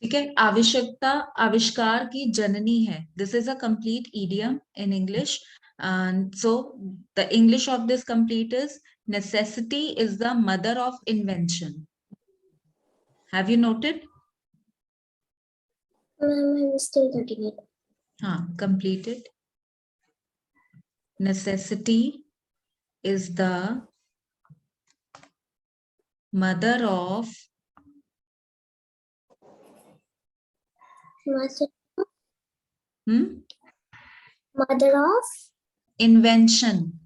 ठीक है, आवश्यकता आविष्कार की जननी है. This is a complete idiom in English. And so the English of this complete is necessity is the mother of invention. Have you noted? I'm still getting it. Complete it. Necessity is the mother of Mother of invention.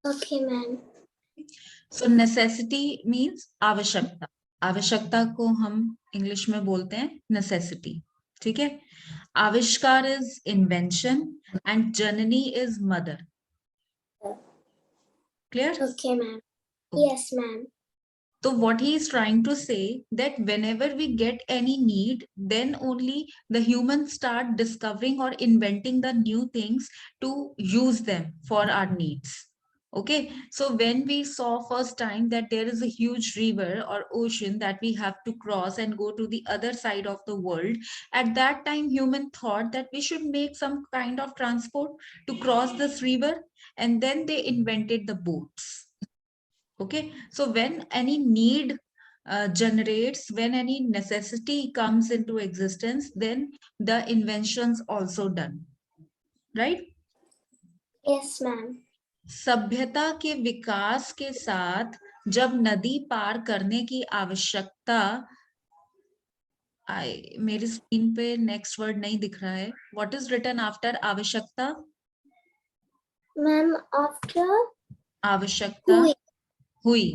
Okay, ma'am. So necessity means आवश्यकता. आवश्यकता को हम English में बोलते हैं necessity. ठीक है. आविष्कार is invention and Janani is mother. Clear? Okay, ma'am. Okay. Yes, ma'am. So what he is trying to say that whenever we get any need, then only the humans start discovering or inventing the new things to use them for our needs. Okay, so when we saw first time that there is a huge river or ocean that we have to cross and go to the other side of the world, at that time human thought that we should make some kind of transport to cross this river, and then they invented the boats. Okay, so when any need generates, when any necessity comes into existence, then the inventions also done, right? Yes, ma'am. सभ्यता के विकास के साथ जब नदी पार करने की आवश्यकता मेरी स्क्रीन पे नेक्स्ट वर्ड नहीं दिख रहा है. व्हाट इज रिटन आफ्टर आवश्यकता? मैम आफ्टर आवश्यकता हुई.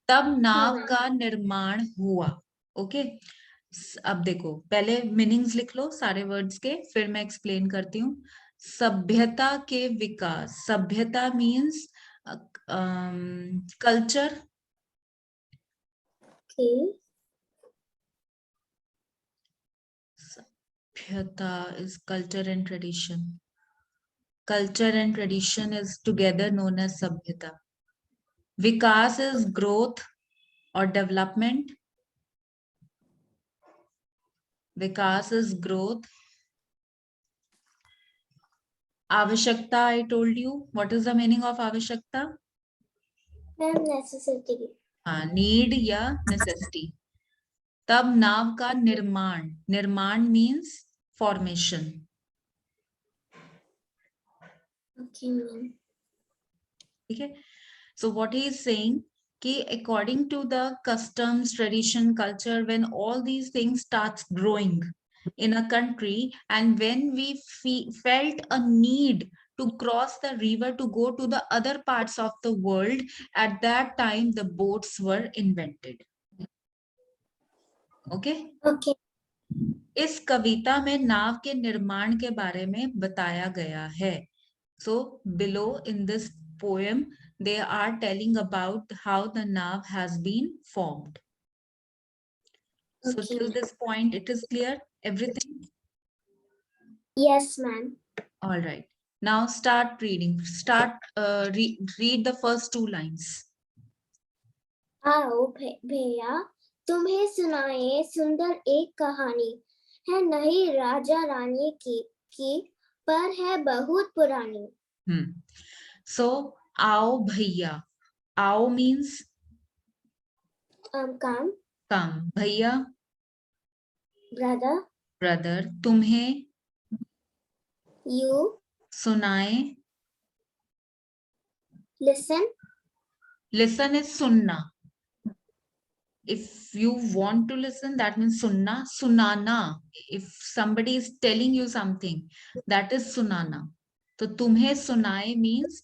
तब नाव हाँ, का निर्माण हुआ. ओके, अब देखो, पहले मीनिंग्स लिख लो सारे वर्ड्स के, फिर मैं एक्सप्लेन करती हूँ. सभ्यता के विकास. सभ्यता मीन्स कल्चर. सभ्यता is culture and tradition. Culture and tradition is together known as sabhyata. Vikas is growth or development. Vikas is growth. Avashakta, I told you. What is the meaning of avashakta? Ma'am necessity. Need या necessity. तब नाव का निर्माण. निर्माण means formation. Okay, ma'am. ठीक है. So what he is saying कि according to the customs, tradition, culture, when all these things starts growing in a country, and when we felt a need to cross the river to go to the other parts of the world, at that time the boats were invented. Okay? Okay. इस कविता में नाव के निर्माण के बारे में बताया गया है. So below in this poem they are telling about how the nav has been formed. So Okay. till this point it is clear everything? Yes, ma'am. All right. Now start reading. Read the first two lines. आओ भैया तुम्हें सुनाए सुंदर एक कहानी है, नहीं राजा रानी की पर है बहुत पुरानी. So आओ भैया. आओ means come. भैया brother. तुम्हें you सुनाए. listen is सुनना. If you want to listen, that means sunna. Sunana. If somebody is telling you something, that is sunana. So tumhe sunaye means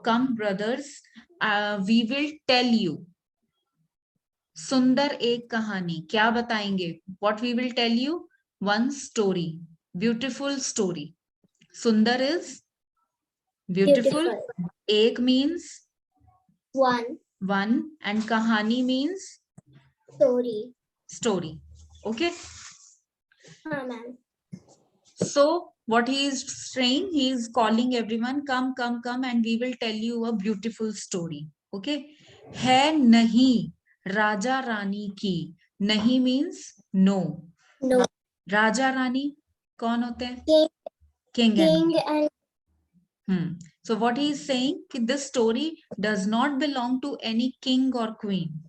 come brothers, we will tell you. Sundar ek kahani. Kya batayenge? What we will tell you? One story. Beautiful story. Sundar is beautiful. Ek means one, and kahani means story. Okay. Ma'am. So what he is saying, he is calling everyone, come, come, come, and we will tell you a beautiful story. Okay. है नहीं राजा रानी की. नहीं means no. No. Raja Rani कौन होते हैं? King, King and king and So what he is saying, कि this story does not belong to any king or queen.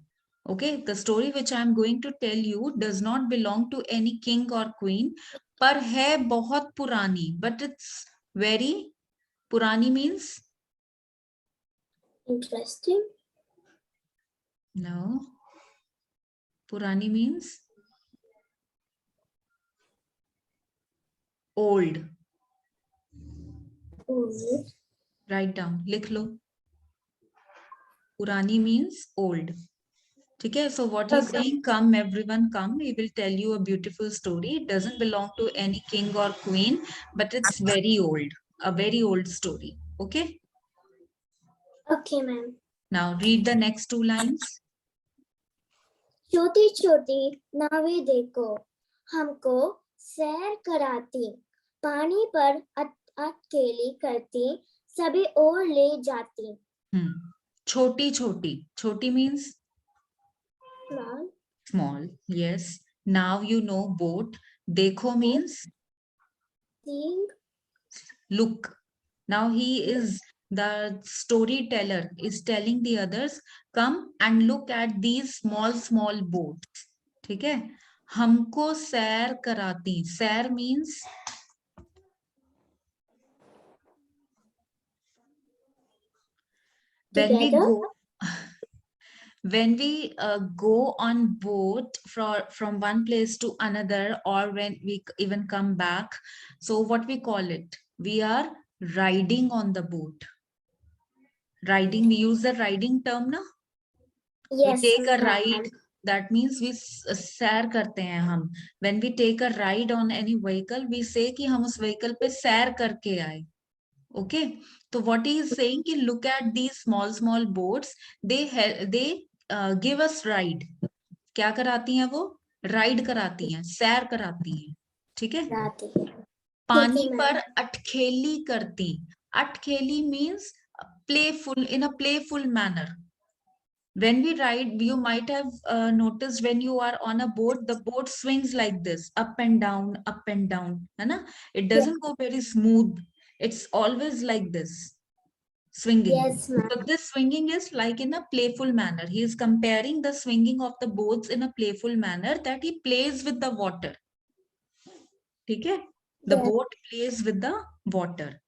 Okay, the story which I am going to tell you does not belong to any king or queen, पर है बहुत पुरानी, but it's very पुरानी means interesting. no, पुरानी means old. Old. Write down, लिख लो. पुरानी means old. ठीक है. So what he's saying, come everyone, come, we will tell you a beautiful story. It doesn't belong to any king or queen, but it's very old, a very old story. Okay. Okay, ma'am. Now read the next two lines. छोटी छोटी नावें देखो हमको सैर कराती, पानी पर अटकेली करती, सभी ओर ले जाती. छोटी छोटी, छोटी means Small. small. Yes. Now you know boat. देखो means Seeing. look. Now he is the storyteller is telling the others, come and look at these small small boats. ठीक है. हमको सैर कराती. सैर means when we Together. go when we go on boat from one place to another, or when we even come back, so what we call it, we are riding on the boat. Riding, we use the riding term na. Yes, We take a ma'am. ride, that means we सैर करते हैं हम. When we take a ride on any vehicle, we say कि हम उस vehicle पे सैर करके आए. Okay, so what he is saying कि look at these small small boats, they give us ride. क्या कराती हैं वो? Ride कराती हैं, सैर कराती हैं. ठीक है. कराती. पानी ठीक है, पर ma'am. अटखेली करती. अटखेली means playful, in a playful manner. When we ride, you might have noticed when you are on a boat, the boat swings like this, up and down, up and down. है ना? It doesn't go very smooth. It's always like this, swinging. Yes, ma'am. So this swinging is like in a playful manner. He is comparing the swinging of the boats in a playful manner, that he plays with the water. ठीक है? The Yes. boat plays with the water.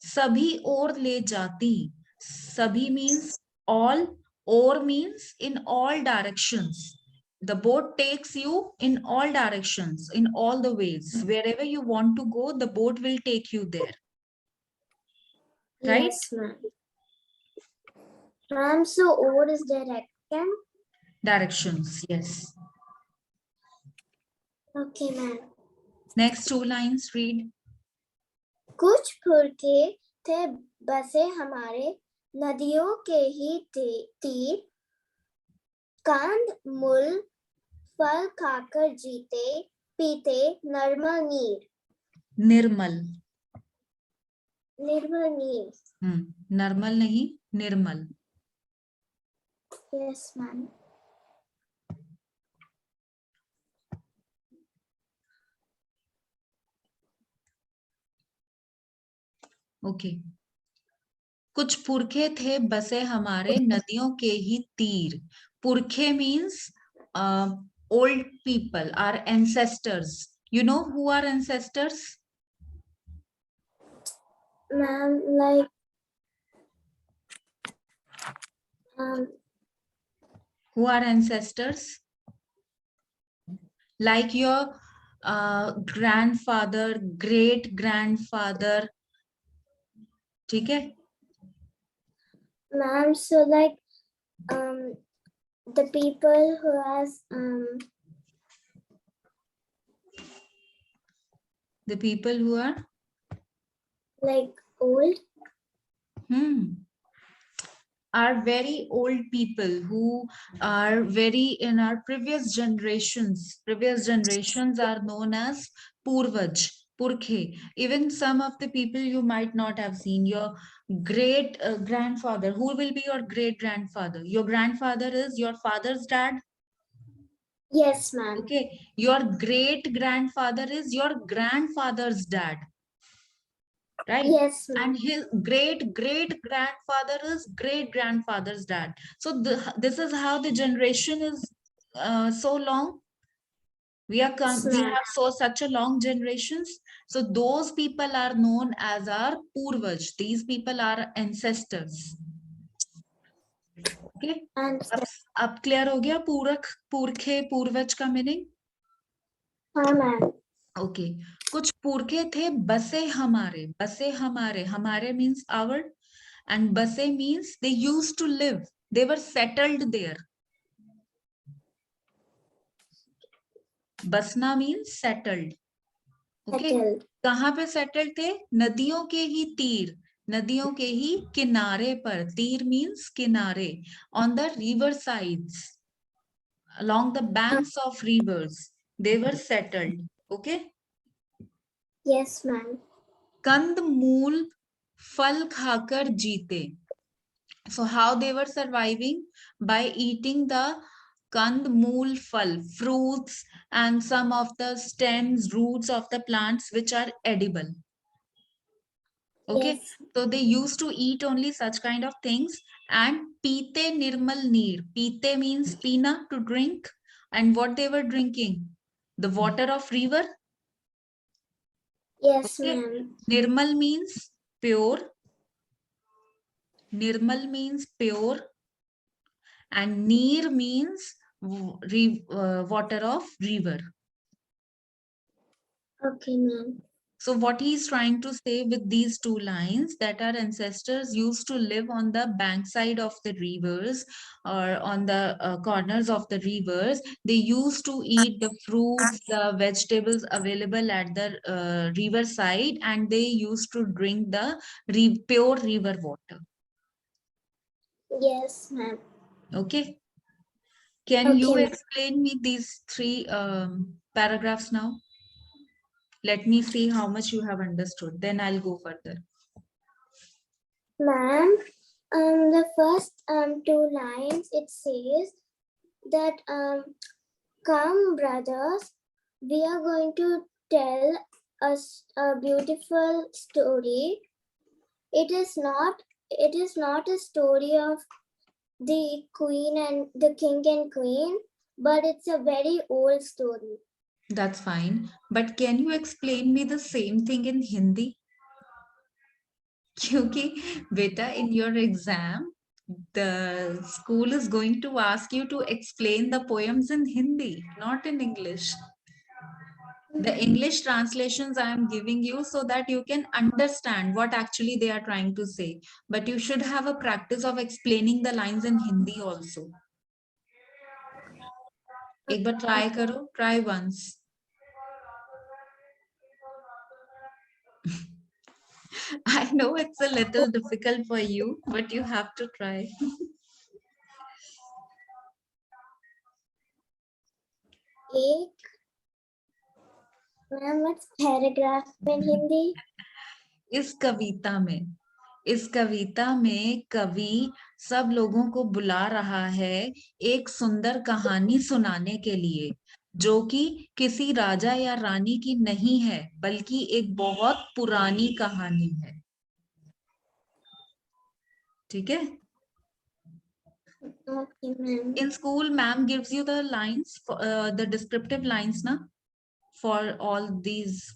सभी ओर ले जाती. सभी means all. Or means in all directions. The boat takes you in all directions, in all the ways. Wherever you want to go, the boat will take you there. Right? Yes, ma'am. Ma'am, so or is direction? Directions, yes. Okay, ma'am. Next two lines, read. कुछ फुरके थे बसे हमारे नदियों के ही तीर, कांद मूल फल खाकर जीते, पीते निर्मल नीर. निर्मल. निर्मल नीर. नर्मल नहीं, निर्मल. Yes, ma'am. Okay. कुछ पुरखे थे बसे हमारे नदियों के ही तीर. पुरखे means old people, our ancestors. You know who are ancestors? Ma'am, like who are ancestors? Like your grandfather, great grandfather. ठीक है? ma'am, so like the people who has the people who are like old. Are very old people who are very in our previous generations. Previous generations are known as Purvaj. Purkhe. Even some of the people you might not have seen. Your great grandfather. Who will be your great grandfather? Your grandfather is your father's dad. Yes, ma'am. Okay. Your great grandfather is your grandfather's dad. Right? Yes, And ma'am. his great great grandfather is great grandfather's dad. So this is how the generation is so long. We Yes, we ma'am. have such a long generations. So those people are known as our purvaj. These people are ancestors. Okay. And अब clear हो गया पूरक पुरखे पूर्वज का meaning. हाँ ma'am. Okay. कुछ पुरखे थे बसे हमारे हमारे means our and base means they used to live, they were settled there. Basna means settled. Okay. Settled. कहाँ पे settled थे? नदियों के ही तीर, नदियों के ही किनारे पर. तीर means किनारे. On the river sides, along the banks of rivers, they were settled. Okay. Yes, ma'am. कंद मूल फल खाकर जीते. So how they were surviving? By eating the kand mool phal, fruits and some of the stems, roots of the plants which are edible. Okay. Yes. So they used to eat only such kind of things. And peete nirmal neer. Peete means pina, to drink. And what they were drinking? The water of river. Yes, Okay. ma'am. Nirmal means pure. Nirmal means pure. And neer means water of river. Okay, ma'am. So what he is trying to say with these two lines, that our ancestors used to live on the bankside of the rivers or on the corners of the rivers. They used to eat the fruits, the vegetables available at the river side, and they used to drink the pure river water. Yes, ma'am. Okay. Can Okay, you ma'am. explain me these three paragraphs now? Let me see how much you have understood. Then I'll go further. Ma'am, the first two lines it says that come brothers, we are going to tell us a beautiful story. It is not a story of the queen and the king and queen, but it's a very old story. That's fine. But can you explain me the same thing in Hindi? क्योंकि बेटा in your exam, the school is going to ask you to explain the poems in Hindi, not in English. The English translations I am giving you so that you can understand what actually they are trying to say. But you should have a practice of explaining the lines in Hindi also. एक बार try करो, try once. I know it's a little difficult for you, but you have to try. एक ma'am what's paragraph in Hindi? इस कविता में कवि सब लोगों को बुला रहा है एक सुंदर कहानी सुनाने के लिए, जो कि किसी राजा या रानी की नहीं है, बल्कि एक बहुत पुरानी कहानी है. ठीक है. Okay, ma'am. In school, ma'am gives you the lines, the descriptive lines, na, for all these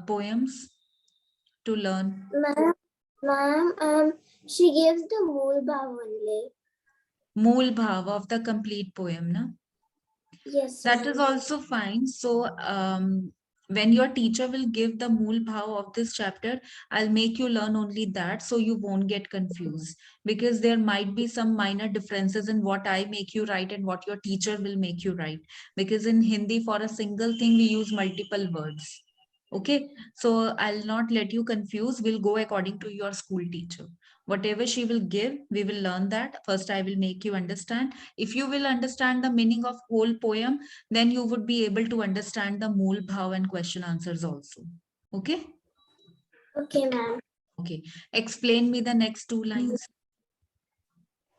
poems to learn. Ma'am, she gives the mool bhav only. Mool bhav of the complete poem, na? Yes, That is ma'am. also fine. So when your teacher will give the mool bhav of this chapter, I'll make you learn only that so you won't get confused, because there might be some minor differences in what I make you write and what your teacher will make you write. Because in Hindi, for a single thing, we use multiple words. Okay, so I'll not let you confuse. We'll go according to your school teacher. Whatever she will give, we will learn that. First, I will make you understand. If you will understand the meaning of whole poem, then you would be able to understand the mool bhav and question answers also. Okay. Okay, ma'am. Okay, explain me the next two lines.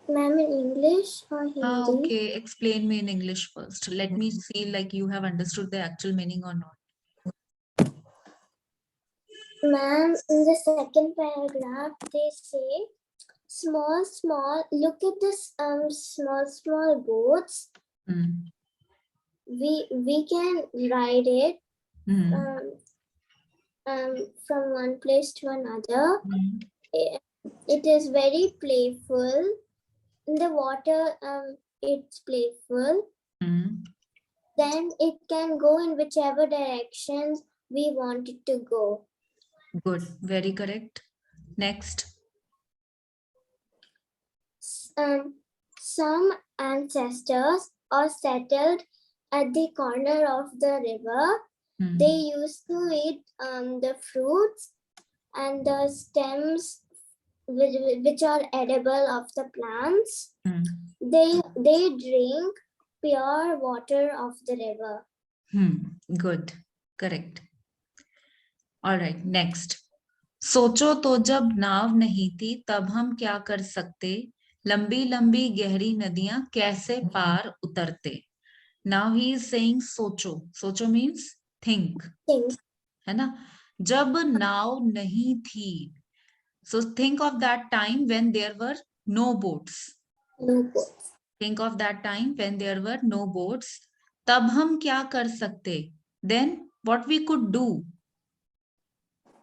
Ma'am, in English or Hindi? Okay, explain me in English first. Let me see like you have understood the actual meaning or not. Ma'am, in the second paragraph, they say, small, look at this small boats. Hmm. We can ride it Hmm. from one place to another. Hmm. It is very playful. In the water, it's playful. Hmm. Then it can go in whichever directions we want it to go. Good, very correct. Next. Some ancestors are settled at the corner of the river. Hmm. They used to eat the fruits and the stems which are edible of the plants. Hmm. They drink pure water of the river. Good, correct. All right, next. सोचो तो जब नाव नहीं थी तब हम क्या कर सकते, लंबी लंबी गहरी नदियां कैसे पार उतरते. Now he is saying सोचो. सोचो means think. Think. है ना. जब नाव नहीं थी, so think of that time when there were no boats. No boats. Think of that time when there were no boats. तब हम क्या कर सकते, then what we could do.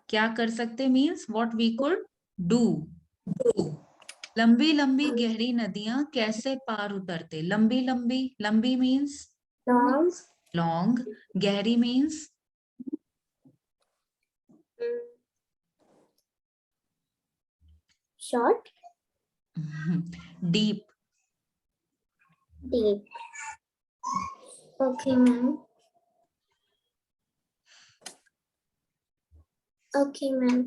क्या कर सकते means what we could do. लंबी लंबी गहरी नदियां कैसे पार उतरते. लंबी लंबी, लंबी means Long. long, गहरी means Short. deep. Deep. Okay, ma'am. Okay, ma'am.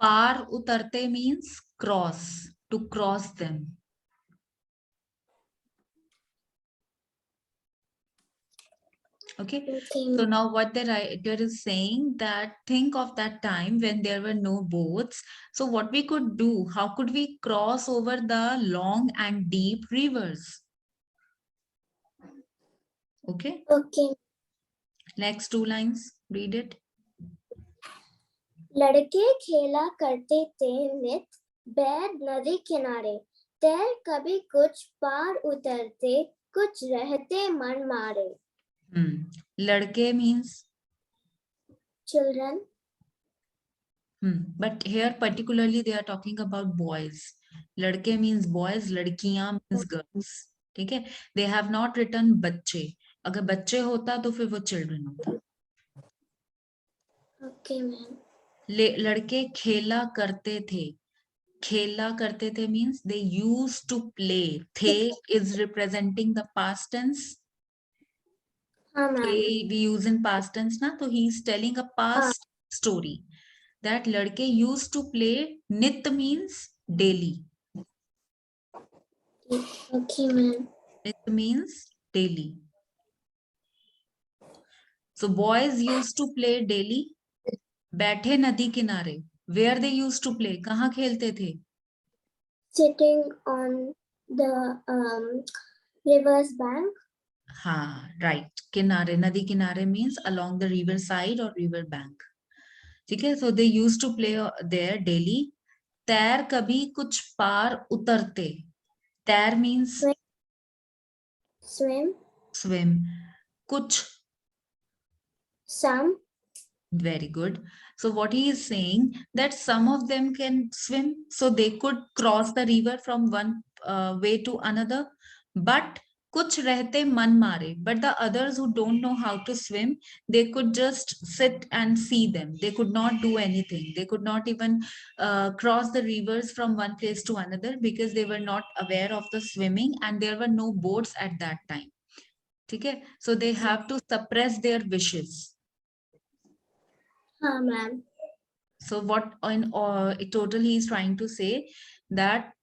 पार उतरते means cross, to cross them. Okay. Okay. So now what the writer is saying that think of that time when there were no boats. So what we could do, how could we cross over the long and deep rivers? Okay. Okay. Next two lines, read it. लड़के खेला करते थे नित बैठ नदी किनारे तैर कभी कुछ पार उतरते कुछ रहते मन मारे. लड़के means Children. But here particularly they are talking about boys. लड़के means boys, लड़कियां means girls. ठीक है. They have not written बच्चे. अगर बच्चे होता तो फिर वो children होता. Okay, ma'am. लड़के खेला करते थे. खेला करते थे means they used to play. थे is representing the past tense. थे we use in past tense ना, तो he is telling a past story that लड़के used to play. नित means daily. Okay, ma'am. It means daily. So boys used to play daily. बैठे नदी किनारे. Where they used to play? कहाँ खेलते थे? Sitting on the river's bank. हाँ, right. किनारे, नदी किनारे means along the river side or river bank. ठीक है. So they used to play there daily. तैर कभी कुछ पार उतरते. तैर means swim. Swim. कुछ. Some. Very good. So what he is saying that some of them can swim, so they could cross the river from one way to another. But kuch rehte man mare. But the others who don't know how to swim, they could just sit and see them. They could not do anything. They could not even cross the rivers from one place to another because they were not aware of the swimming and there were no boats at that time. Okay? So they have to suppress their wishes. Ma'am. So what in total he is trying to say that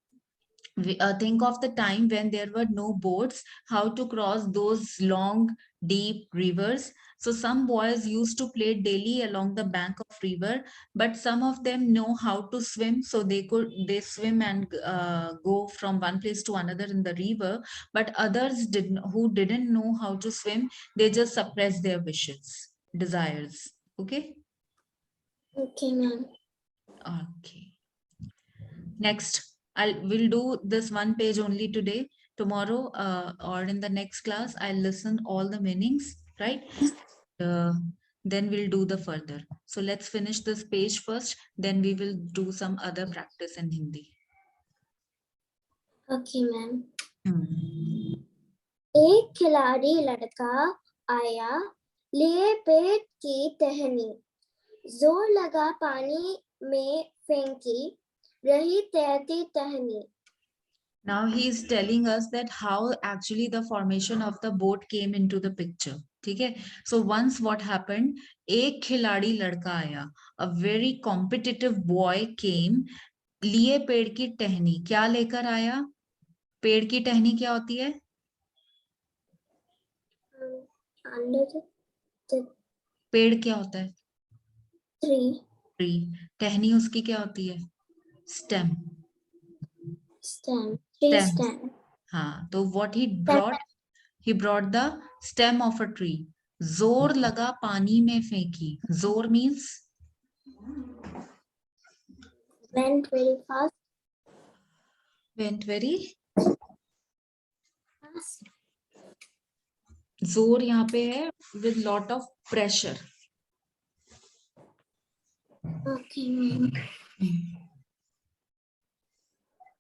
think of the time when there were no boats, how to cross those long deep rivers. So some boys used to play daily along the bank of river, but some of them know how to swim, so they swim and go from one place to another in the river. But others who didn't know how to swim, they just suppress their wishes, desires. Okay. Okay, ma'am. Okay. Next, we'll do this one page only today. Tomorrow, or in the next class, I'll listen all the meanings, right? Uh, then we'll do the further. So let's finish this page first. Then we will do some other practice in Hindi. Okay, ma'am. Hmm. एक खिलाड़ी लड़का आया, लिए पेट की टहनी, जोर लगा पानी में फेंकी, रही तैरती टहनी. Now he is telling us that how actually the formation of the boat came into the picture. ठीक है? So once what happened, एक खिलाड़ी लड़का आया, a very competitive boy came, लिए पेड़ की टहनी. क्या लेकर आया? पेड़ की टहनी क्या होती है? Under the पेड़ क्या होता है? tree. ट्री. टहनी उसकी क्या होती है? Stem. Stem. Tree stem. stem. हाँ, तो what he brought the stem of a tree. जोर लगा पानी में फेंकी. जोर means Went very fast. went very. Fast. जोर यहाँ पे है with lot of pressure. Okay, ma'am.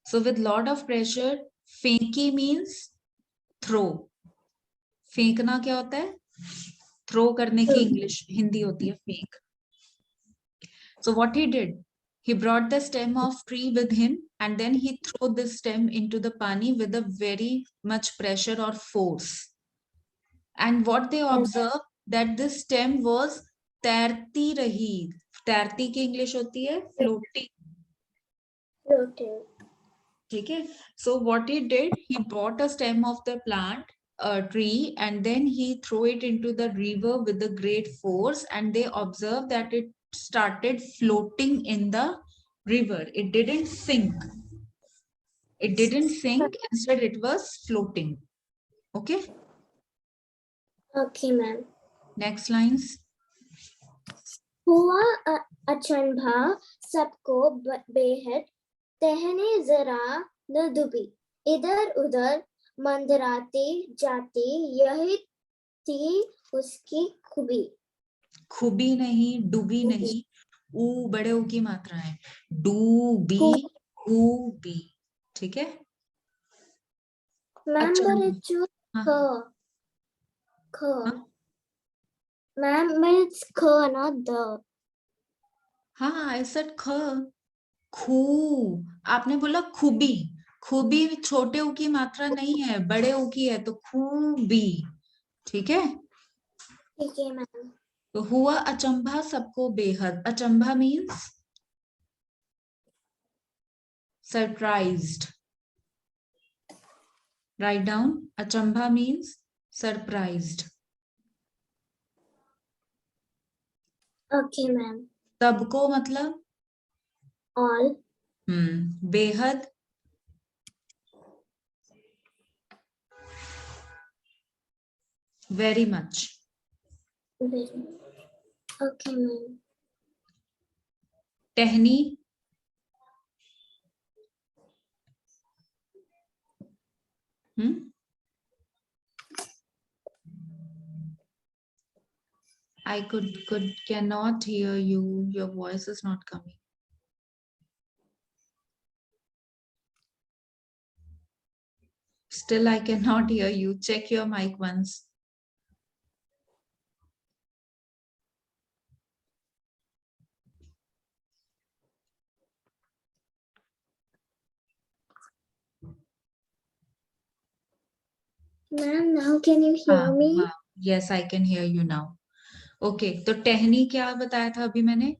So with lot of pressure, फेंकी means throw. फेंकना क्या होता है? थ्रो करने की इंग्लिश हिंदी होती है फेंक. So what he did, he brought the stem of tree with him and then he threw this stem into the pani with a very much pressure or force. And what they observed that this stem was तैरती रही. तैरती की English होती है floating. Floating. ठीक है? So what he did, he bought a stem of the plant, a tree, and then he threw it into the river with a great force, and they observed that it started floating in the river. It didn't sink. It didn't sink. Instead, it was floating. Okay. Okay, ma'am. Next lines. हुआ अचंभा सबको बेहद, टहनी जरा न डूबी, इधर उधर मंडराती जाती, यही थी उसकी खूबी. खूबी नहीं, डूबी नहीं. ऊ बड़े ऊ की मात्रा है. डूबी, खूबी. ठीक है. मैम but it's हाँ. ख. Ma'am, but it's ख, not the. हाँ, I said ख. खू. आपने बोला खूबी. खूबी छोटे ऊ की मात्रा नहीं है, बड़े ऊ की है, तो खूबी. ठीक है. ठीक है मैम. तो हुआ अचंभा सबको बेहद. अचंभा मीन्स सरप्राइज्ड. Write down. अचंभा मीन्स सरप्राइज्ड. Okay ma'am. सबको मतलब ऑल. बेहद very much. Okay, ma'am. टहनी I cannot hear you. Your voice is not coming. Still, I cannot hear you. Check your mic once. Ma'am, now can you hear me? Yes, I can hear you now. Okay, तो टहनी क्या बताया था अभी मैंने?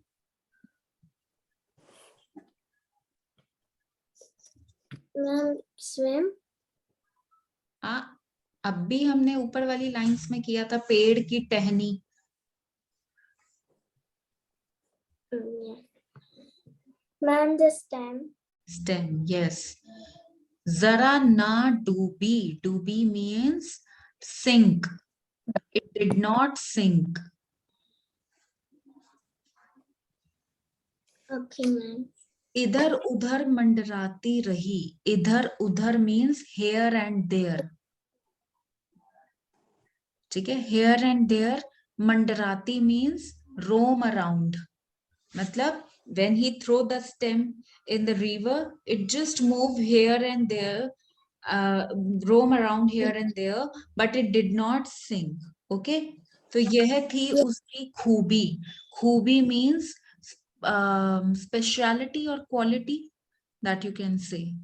Ma'am, swim. अब भी हमने ऊपर वाली लाइंस में किया था पेड़ की टहनी. Ma'am, the stem. Stem, yes. Zara na doobi. Doobi means sink. It did not sink. Okay, ma'am. Idhar udhar mandarati rahi. Idhar udhar means here and there. ठीक है, here and there. Mandarati means roam around. मतलब when he throw the stem in the river, it just move here and there, roam around here and there, but it did not sink. Okay, तो यह थी उसकी खूबी. खूबी means speciality or quality that you can say.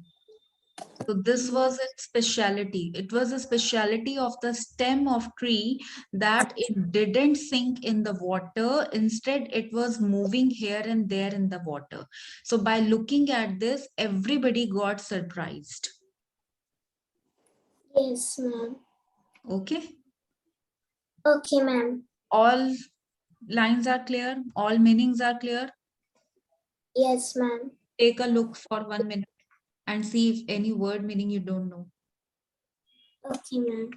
So this was its speciality. It was a speciality of the stem of tree that it didn't sink in the water. Instead, it was moving here and there in the water. So by looking at this, everybody got surprised. Yes, ma'am. Okay. Okay, ma'am. All lines are clear. All meanings are clear. Yes, ma'am. Take a look for 1 minute and see if any word meaning you don't know. Okay, ma'am.